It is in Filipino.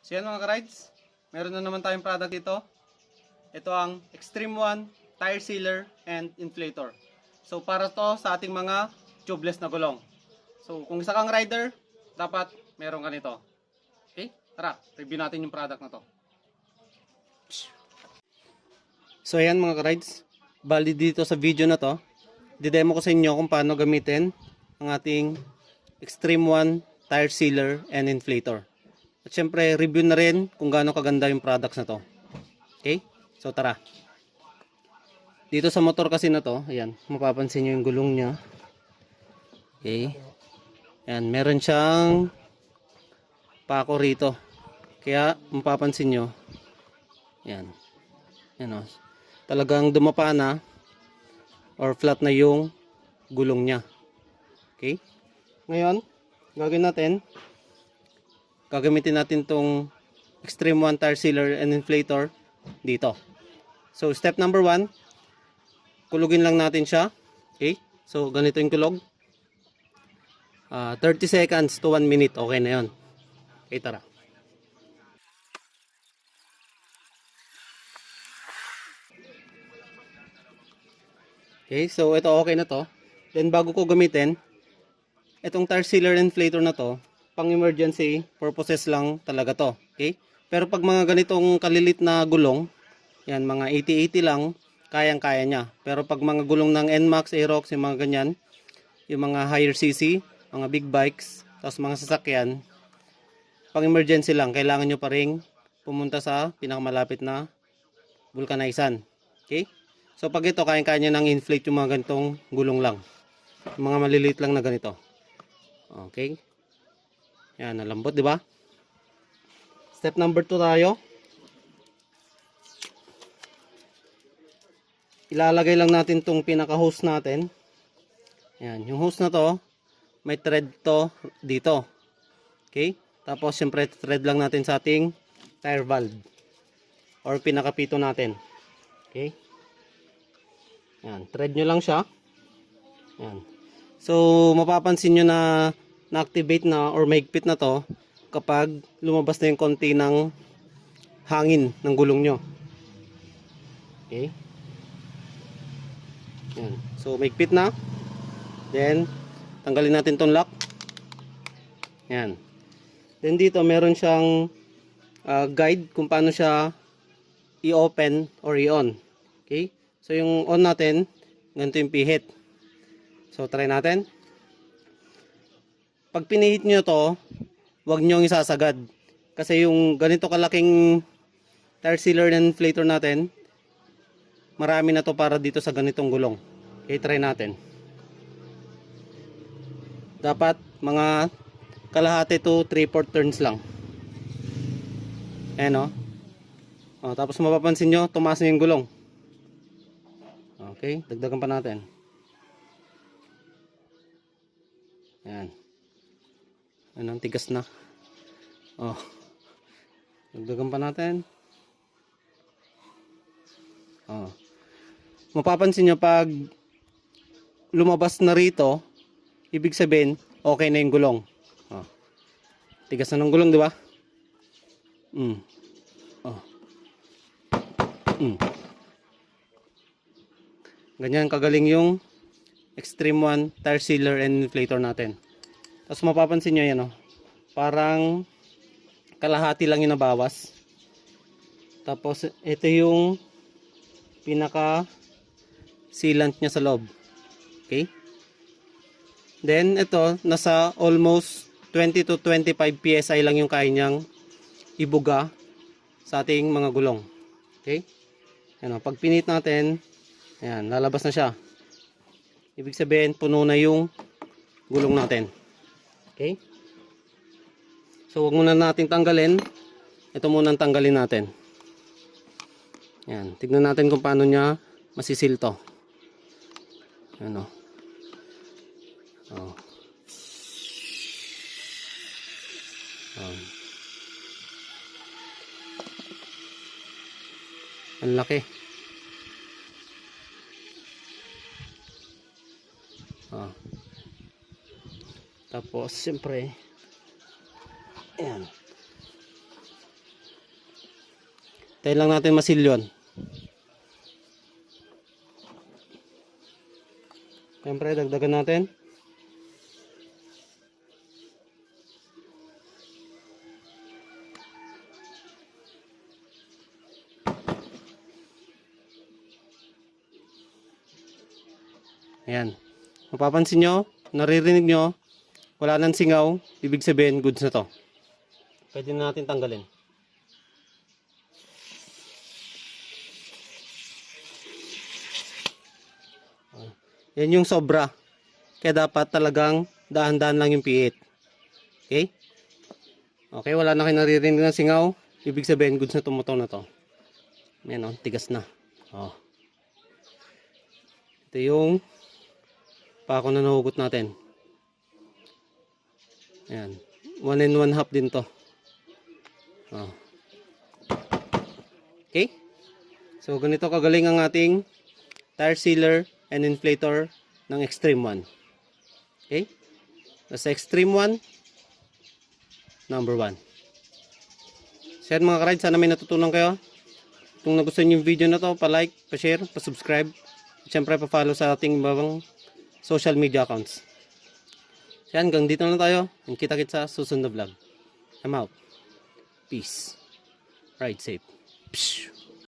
So yan mga ka-rides, meron na naman tayong product dito. Ito ang Extreme One Tire Sealer and Inflator. So para to sa ating mga tubeless na gulong. So kung isa kang rider, dapat meron ka nito. Okay? Tara, review natin yung product na to. So ayan mga ka-rides, bali dito sa video na to, didemo ko sa inyo kung paano gamitin ang ating Extreme One Tire Sealer and Inflator. At syempre, review na rin kung gaano kaganda yung products na to. Okay? So tara. Dito sa motor kasi na to, ayan, mapapansin nyo yung gulong niya. Okay? Ayan, meron siyang pako rito. Kaya, mapapansin nyo, ayan. Ayan o. Talagang dumapa na or flat na yung gulong niya. Okay? Ngayon, gagamitin natin tong Extreme One Tire Sealer and Inflator dito. So, step number 1, kulugin lang natin siya. Okay? So, ganito yung kulog. 30 seconds to 1 minute. Okay na yun. Okay, tara. Okay, so ito okay na to. Then, bago ko gamitin, itong tire sealer inflator na to, pang emergency purposes lang talaga to. Okay? Pero pag mga ganitong kalilit na gulong, yan, mga 80-80 lang, kayang-kaya niya. Pero pag mga gulong ng NMAX, Aerox, yung mga ganyan, yung mga higher CC, mga big bikes, tapos mga sasakyan, pang emergency lang, kailangan nyo pa rin pumunta sa pinakamalapit na vulcanizan. Okay? So pag ito, kayang-kaya nyo nang inflate yung mga ganitong gulong lang. Yung mga maliliit lang na ganito. Okay? Yan, nalambot, di ba? Step number 2 tayo. Ilalagay lang natin tong pinaka-hose natin. Yan, yung hose na to, may thread to dito. Okay? Tapos, syempre, thread lang natin sa ating tire valve. Or pinaka-pito natin. Okay? Yan, thread nyo lang siya. Yan. So, mapapansin nyo na na-activate na or mahigpit na to kapag lumabas na yung konti ng hangin ng gulong nyo. Okay? Yan. So, mahigpit na. Then, tanggalin natin tong lock. Yan. Then, dito meron siyang guide kung paano siya i-open or i-on. Okay? So, yung on natin, ganito yung pihit. So, try natin. Pag pinihit nyo to, huwag nyo isasagad. Kasi yung ganito kalaking tire sealer and inflator natin, marami na to para dito sa ganitong gulong. Okay, try natin. Dapat mga kalahati to 3/4 turns lang. Ayan o. Tapos mapapansin nyo, tumaas na yung gulong. Okay, dagdagan pa natin. Ayan. Anong tigas na. Dagdagan pa natin. Mapapansin nyo pag lumabas na rito, ibig sabihin, okay na yung gulong. Tigas na ng gulong, di ba? Ganyan kagaling yung Extreme One Tire Sealer and Inflator natin. Tapos mapapansin nyo yan, parang kalahati lang yung nabawas. Tapos ito yung pinaka sealant niya sa loob. Okay? Then ito, nasa almost 20 to 25 PSI lang yung kaya niyang ibuga sa ating mga gulong. Okay? Yan, pag pinit natin, ayan, lalabas na siya. Ibig sabihin, puno na yung gulong natin. Okay? So, huwag muna natin tanggalin. Ito muna ang tanggalin natin. Ayan, tignan natin kung paano niya masisil to. Ayan o. Ang laki. Tapos, siyempre, ayan. Tayo lang natin masilyon. Siyempre, dagdagan natin. Ayan. Mapapansin nyo, naririnig nyo, wala nang singaw, ibig sabihin goods na to. Pwede na natin tanggalin. Yan yung sobra. Kaya dapat talagang dahan-dahan lang yung pihit. Okay? Okay, wala na kayo naririnig ng singaw. Ibig sabihin, goods na tumuto na to. Yan o, tigas na. Oh. Ito yung pako na nahugot natin. Ayan. 1 and 1/2 din to. Oh. Okay? So, ganito kagaling ang ating tire sealer and inflator ng Extreme 1. Okay? Sa Extreme 1, number 1. So yan mga ka-ride, sana may natutunan kayo. Kung nagustuhan yung video na to, pa-like, pa-share, pa-subscribe. At syempre pa-follow sa ating ibang social media accounts. So yan, hanggang dito na tayo. And kita-kits sa susunod na vlog. I'm out. Peace. Ride safe. Psh.